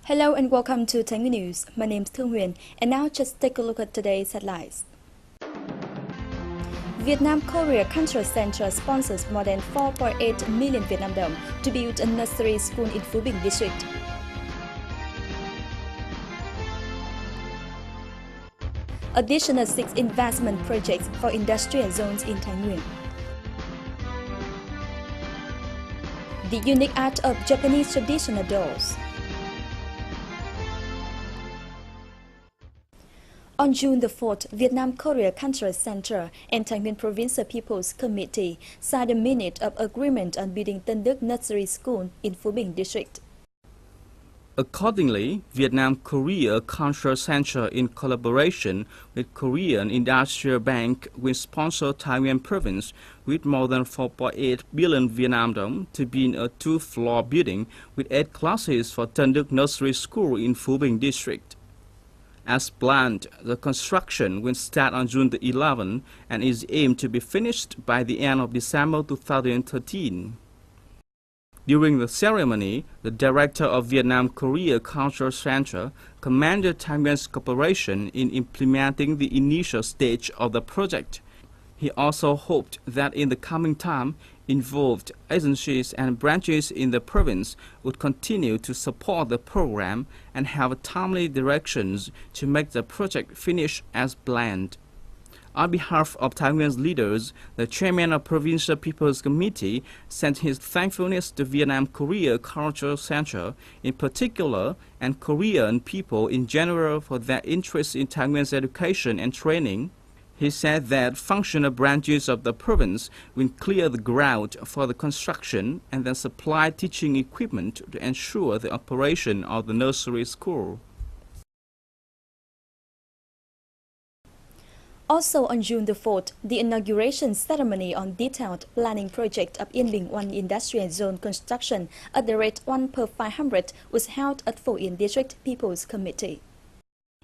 Hello and welcome to Nguyen News. My name is Nguyen, and now just take a look at today's headlines. Viet Nam-Korea Cultural Centre sponsors more than 4.8 million Vietnam đồng to build a nursery school in Phú Bình district. Additional 6 investment projects for industrial zones in Thái Nguyên. The unique art of Japanese traditional dolls. On June the 4th, Viet Nam-Korea Cultural Centre and Thái Nguyên Provincial People's Committee signed a minute of agreement on building Tân Đức Nursery School in Phú Bình district. Accordingly, Viet Nam-Korea Cultural Centre, in collaboration with Korean Industrial Bank, will sponsor Thái Nguyên Province with more than 4.8 billion Vietnam đồng to build a 2-floor building with 8 classes for Tân Đức Nursery School in Phú Bình district. As planned, the construction will start on June the 11th and is aimed to be finished by the end of December 2013. During the ceremony, the director of Viet Nam-Korea Cultural Centre commended Thái Nguyên cooperation in implementing the initial stage of the project. He also hoped that in the coming time, involved agencies and branches in the province would continue to support the program and have timely directions to make the project finish as planned. On behalf of Thái Nguyên leaders, the chairman of Provincial People's Committee sent his thankfulness to Viet Nam-Korea Cultural Centre in particular and Korean people in general for their interest in Thái Nguyên education and training. He said that functional branches of the province will clear the ground for the construction and then supply teaching equipment to ensure the operation of the nursery school. Also on June the 4th, the inauguration ceremony on detailed planning project of Yên Bình 1 Industrial Zone construction at the rate 1 per 500 was held at Phổ Yên District People's Committee.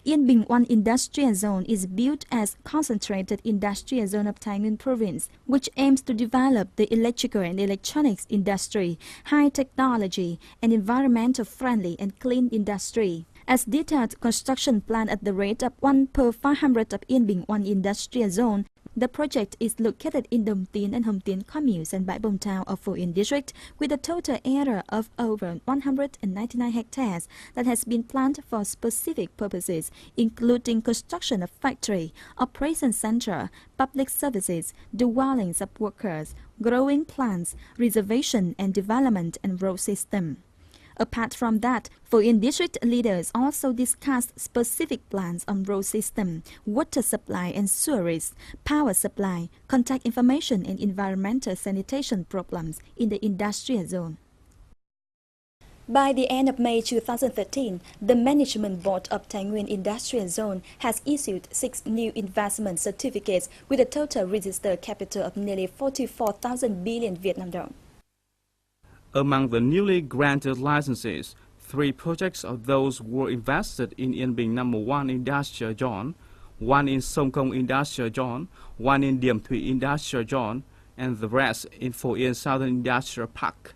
Yên Bình 1 Industrial Zone is built as concentrated industrial zone of Thái Nguyên Province, which aims to develop the electrical and electronics industry, high technology, and environmental friendly and clean industry. As detailed construction plan at the rate of 1 per 500 of Yên Bình 1 Industrial Zone, the project is located in Đồng Tiến and Hồng Tiến communes and Bãi Bông town of Phổ Yên district with a total area of over 199 hectares that has been planned for specific purposes, including construction of factory, operation center, public services, dwellings of workers, growing plants, reservation and development and road system. Apart from that, Phổ Yên district leaders also discussed specific plans on road system, water supply and sewerage, power supply, contact information and environmental sanitation problems in the industrial zone. By the end of May 2013, the Management Board of Thái Nguyên Industrial Zone has issued 6 new investment certificates with a total registered capital of nearly 44,000 billion Vietnam đồng. Among the newly granted licenses, 3 projects of those were invested in Yên Bình No. 1 Industrial Zone, 1 in Sông Công Industrial Zone, 1 in Điểm Thủy Industrial Zone, and the rest in Phổ Yên Southern Industrial Park.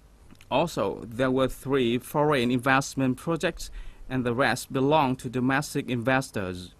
Also, there were 3 foreign investment projects, and the rest belonged to domestic investors.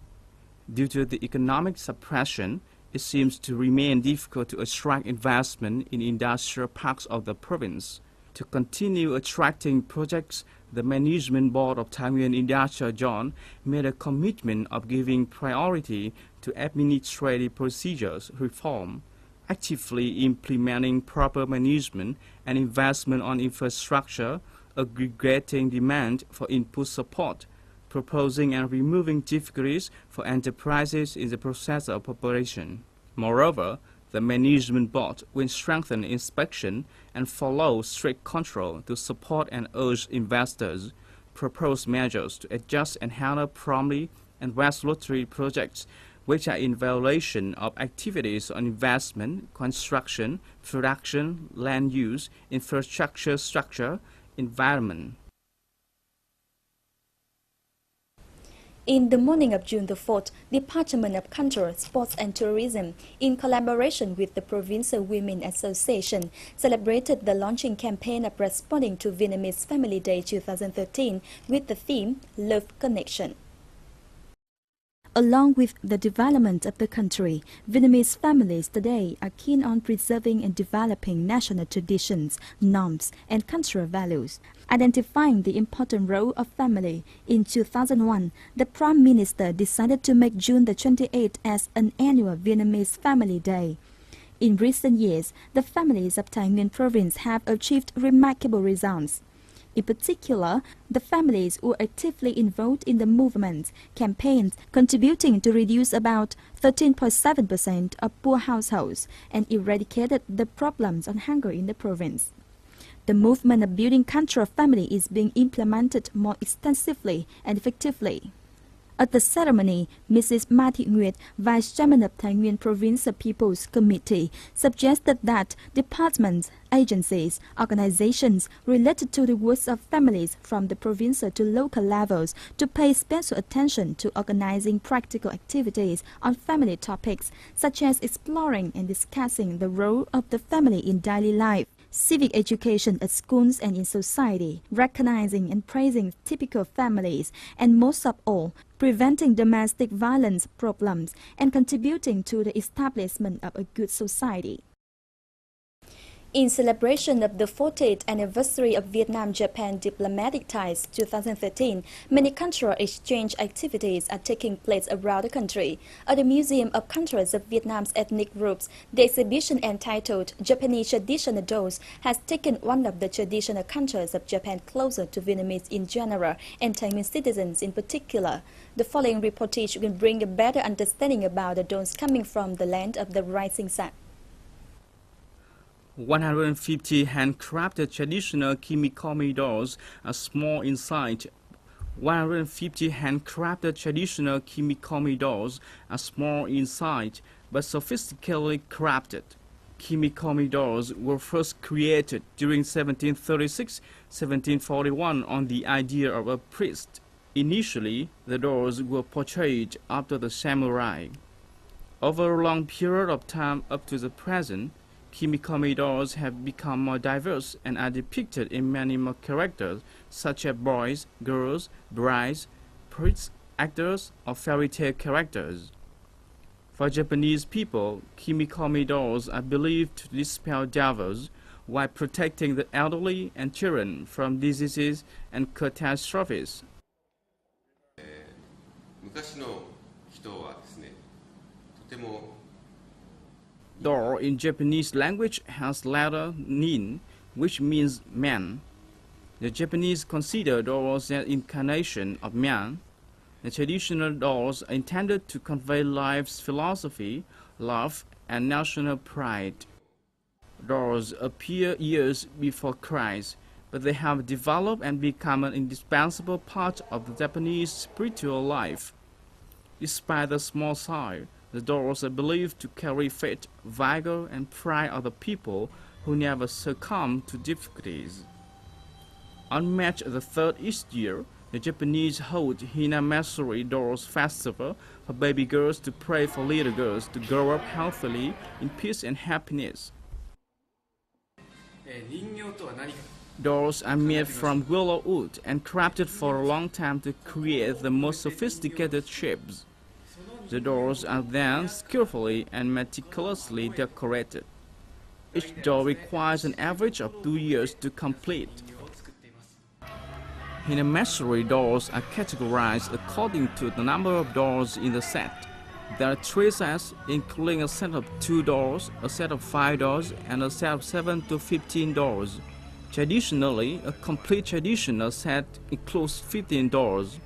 Due to the economic suppression, it seems to remain difficult to attract investment in industrial parks of the province. To continue attracting projects, the Management Board of Thái Nguyên Industrial Zone made a commitment of giving priority to administrative procedures reform, actively implementing proper management and investment on infrastructure, aggregating demand for input support, proposing and removing difficulties for enterprises in the process of operation. Moreover, the Management Board will strengthen inspection and follow strict control to support and urge investors, propose measures to adjust and handle promptly and resolutely projects which are in violation of activities on investment, construction, production, land use, infrastructure structure, environment. In the morning of June the 4th, the Department of Culture, Sports and Tourism, in collaboration with the Provincial Women Association, celebrated the launching campaign of responding to Vietnamese Family Day 2013 with the theme Love Connection. Along with the development of the country, Vietnamese families today are keen on preserving and developing national traditions, norms, and cultural values. Identifying the important role of family, in 2001, the Prime Minister decided to make June the 28th as an annual Vietnamese Family Day. In recent years, the families of Thái Nguyên province have achieved remarkable results. In particular, the families were actively involved in the movement, campaigns, contributing to reduce about 13.7% of poor households and eradicated the problems on hunger in the province. The movement of building cultural family is being implemented more extensively and effectively. At the ceremony, Mrs. Ma Thị Nguyệt, Vice Chairman of Thái Nguyên Provincial People's Committee, suggested that departments, agencies, organizations related to the work of families from the provincial to local levels to pay special attention to organizing practical activities on family topics, such as exploring and discussing the role of the family in daily life, civic education at schools and in society, recognizing and praising typical families, and most of all, preventing domestic violence problems and contributing to the establishment of a good society. In celebration of the 40th anniversary of Vietnam-Japan diplomatic ties 2013, many cultural exchange activities are taking place around the country. At the Museum of Cultures of Vietnam's ethnic groups, the exhibition entitled Japanese Traditional Dolls has taken one of the traditional cultures of Japan closer to Vietnamese in general and Thái Nguyên citizens in particular. The following reportage will bring a better understanding about the dolls coming from the land of the rising sun. 150 handcrafted traditional kimikomi dolls are small in size. 150 handcrafted traditional kimikomi dolls are small in size but sophisticatedly crafted. Kimikomi dolls were first created during 1736-1741 on the idea of a priest. Initially, the dolls were portrayed after the samurai. Over a long period of time up to the present, kimikomi dolls have become more diverse and are depicted in many more characters, such as boys, girls, brides, priests, actors, or fairy tale characters. For Japanese people, kimikomi dolls are believed to dispel devils while protecting the elderly and children from diseases and catastrophes. Doll in Japanese language has letter nin, which means man. The Japanese consider dolls an incarnation of man. The traditional dolls are intended to convey life's philosophy, love, and national pride. Dolls appear years before Christ, but they have developed and become an indispensable part of the Japanese spiritual life. Despite the small size, the dolls are believed to carry faith, vigor, and pride of the people who never succumb to difficulties. On March the 3rd each year, the Japanese hold Hina Nursery Dolls Festival for baby girls to pray for little girls to grow up healthily in peace and happiness. Dolls are made from willow wood and crafted for a long time to create the most sophisticated shapes. The dolls are then skillfully and meticulously decorated. Each doll requires an average of 2 years to complete. Hinamatsuri dolls are categorized according to the number of dolls in the set. There are 3 sets, including a set of 2 dolls, a set of 5 dolls, and a set of 7 to 15 dolls. Traditionally, a complete traditional set includes 15 dolls.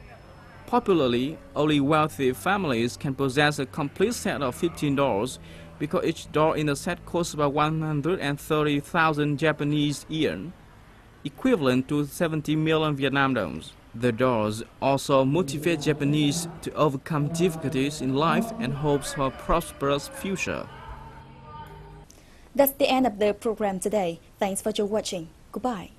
Popularly, only wealthy families can possess a complete set of 15 dolls because each doll in the set costs about 130,000 Japanese yen, equivalent to 70 million Vietnam dollars. The dolls also motivate Japanese to overcome difficulties in life and hopes for a prosperous future. That's the end of the program today. Thanks for your watching. Goodbye.